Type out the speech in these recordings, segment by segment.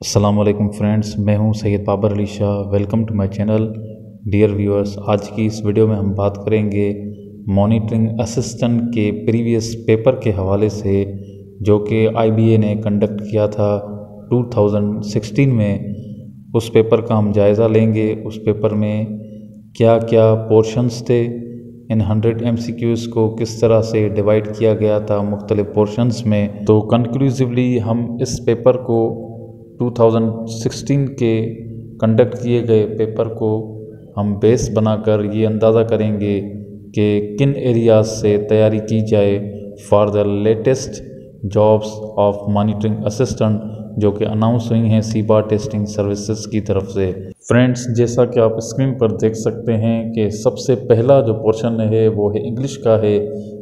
अस्सलाम वालेकुम फ्रेंड्स, मैं हूं Syed Babar Ali Shah. Welcome to my channel. Dear viewers, आज की इस वीडियो में हम बात करेंगे मॉनिटरिंग असिस्टेंट के प्रीवियस पेपर के हवाले से, जो कि आईबीए ने कंडक्ट किया था 2016 में। उस पेपर का हम जायज़ा लेंगे। उस पेपर में क्या क्या पोर्शंस थे, इन 100 MCQs को किस तरह से डिवाइड किया गया था मुख्तलिफ पोर्शंस में। तो कंक्लूसिवली हम इस पेपर को 2016 के कंडक्ट किए गए पेपर को हम बेस बनाकर ये अंदाज़ा करेंगे कि किन एरियाज से तैयारी की जाए for the latest jobs of monitoring assistant, जो कि अनाउंस हुई हैं सीबा टेस्टिंग सर्विसेज की तरफ से। फ्रेंड्स, जैसा कि आप स्क्रीन पर देख सकते हैं कि सबसे पहला जो पोर्शन है वो है इंग्लिश का है,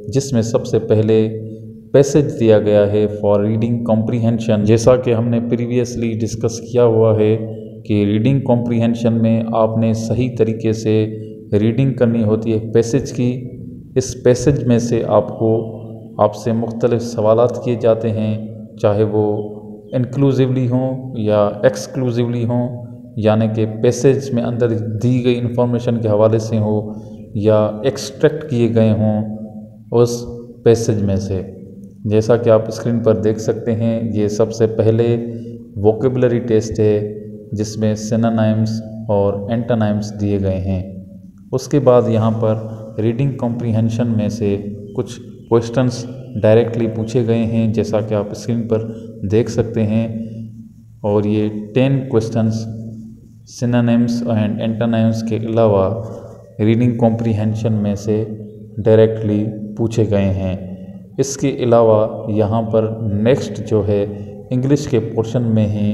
जिसमें सबसे पहले पैसेज दिया गया है फॉर रीडिंग कॉम्प्रीहेंशन। जैसा कि हमने प्रीवियसली डिस्कस किया हुआ है कि रीडिंग कॉम्प्रीहेंशन में आपने सही तरीके से रीडिंग करनी होती है पैसेज की। इस पैसेज में से आपसे मुख्तलिफ सवालात किए जाते हैं, चाहे वो इंक्लूसिवली हों या एक्सक्लूसिवली हों, यानी कि पैसेज में अंदर दी गई इंफॉर्मेशन के हवाले से हो या एक्सट्रैक्ट किए गए हों उस पैसेज में से। जैसा कि आप स्क्रीन पर देख सकते हैं, ये सबसे पहले वोकेबलरी टेस्ट है, जिसमें सिनोनिम्स और एंटोनिम्स दिए गए हैं। उसके बाद यहाँ पर रीडिंग कॉम्प्रीहेंशन में से कुछ क्वेश्चंस डायरेक्टली पूछे गए हैं, जैसा कि आप स्क्रीन पर देख सकते हैं। और ये 10 क्वेश्चंस सिनोनिम्स एंड एंटोनिम्स के अलावा रीडिंग कॉम्प्रीहेंशन में से डायरेक्टली पूछे गए हैं। इसके अलावा यहाँ पर नेक्स्ट जो है इंग्लिश के पोर्शन में ही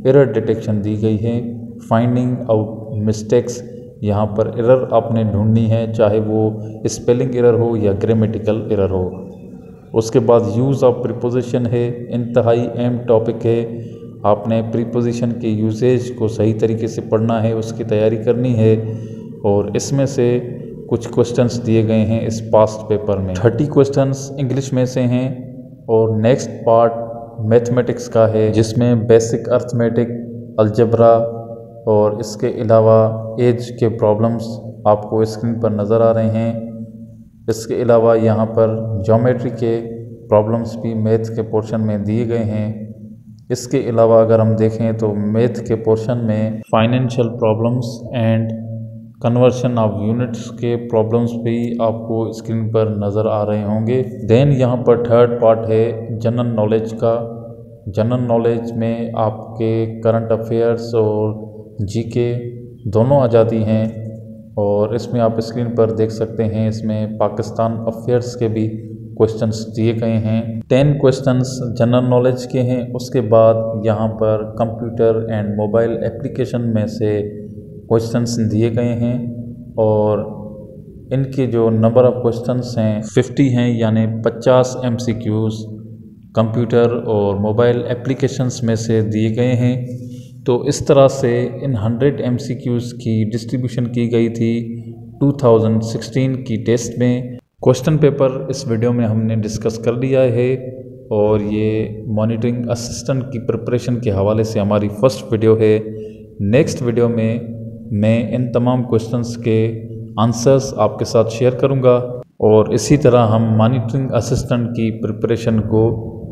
एरर डिटेक्शन दी गई है, फाइंडिंग आउट मिस्टेक्स। यहाँ पर एरर आपने ढूंढनी है, चाहे वो स्पेलिंग एरर हो या ग्रामेटिकल एरर हो। उसके बाद यूज़ ऑफ प्रीपोजिशन है, इंतहाई अहम टॉपिक है। आपने प्रीपोजिशन के यूजेज को सही तरीके से पढ़ना है, उसकी तैयारी करनी है। और इसमें से कुछ क्वेश्चंस दिए गए हैं इस पास्ट पेपर में। 30 क्वेश्चंस इंग्लिश में से हैं और नेक्स्ट पार्ट मैथमेटिक्स का है, जिसमें बेसिक अर्थमेटिक, अलजब्रा और इसके अलावा एज के प्रॉब्लम्स आपको स्क्रीन पर नज़र आ रहे हैं। इसके अलावा यहाँ पर ज्योमेट्री के प्रॉब्लम्स भी मैथ के पोर्शन में दिए गए हैं। इसके अलावा अगर हम देखें तो मैथ के पोर्शन में financial problems and conversion of units के प्रॉब्लम्स भी आपको स्क्रीन पर नज़र आ रहे होंगे। देन यहाँ पर थर्ड पार्ट है जनरल नॉलेज का। जनरल नॉलेज में आपके करंट अफेयर्स और जीके दोनों आ जाती हैं, और इसमें आप स्क्रीन पर देख सकते हैं, इसमें पाकिस्तान अफेयर्स के भी क्वेश्चंस दिए गए हैं। 10 क्वेश्चंस जनरल नॉलेज के हैं। उसके बाद यहाँ पर कंप्यूटर एंड मोबाइल एप्लीकेशन में से क्वेश्चंस दिए गए हैं, और इनके जो नंबर ऑफ़ क्वेश्चंस हैं 50 हैं, यानी 50 MCQs कंप्यूटर और मोबाइल एप्लीकेशंस में से दिए गए हैं। तो इस तरह से इन 100 MCQs की डिस्ट्रीब्यूशन की गई थी 2016 की टेस्ट में। क्वेश्चन पेपर इस वीडियो में हमने डिस्कस कर लिया है, और ये मॉनिटरिंग असिस्टेंट की प्रिपरेशन के हवाले से हमारी फर्स्ट वीडियो है। नेक्स्ट वीडियो में मैं इन तमाम क्वेश्चंस के आंसर्स आपके साथ शेयर करूंगा, और इसी तरह हम मॉनिटरिंग असिस्टेंट की प्रिपरेशन को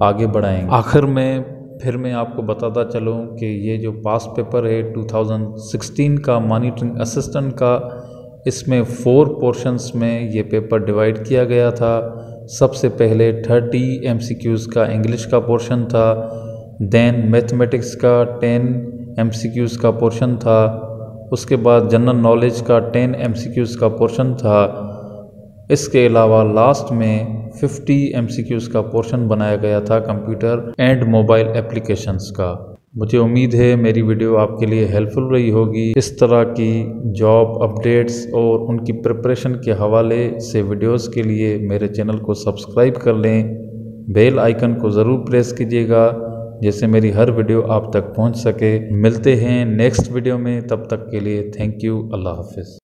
आगे बढ़ाएंगे। आखिर में फिर मैं आपको बताता चलूं कि ये जो पास्ट पेपर है 2016 का मॉनिटरिंग असिस्टेंट का, इसमें 4 पोर्शंस में ये पेपर डिवाइड किया गया था। सबसे पहले 30 MCQs का इंग्लिश का पोर्शन था। देन मैथमेटिक्स का 10 MCQs का पोर्शन था। उसके बाद जनरल नॉलेज का 10 MCQs का पोर्शन था। इसके अलावा लास्ट में 50 MCQs का पोर्शन बनाया गया था कंप्यूटर एंड मोबाइल एप्लीकेशंस का। मुझे उम्मीद है मेरी वीडियो आपके लिए हेल्पफुल रही होगी। इस तरह की जॉब अपडेट्स और उनकी प्रिपरेशन के हवाले से वीडियोस के लिए मेरे चैनल को सब्सक्राइब कर लें। बेल आइकन को ज़रूर प्रेस कीजिएगा, जैसे मेरी हर वीडियो आप तक पहुंच सके। मिलते हैं नेक्स्ट वीडियो में, तब तक के लिए थैंक यू। अल्लाह हाफिज़।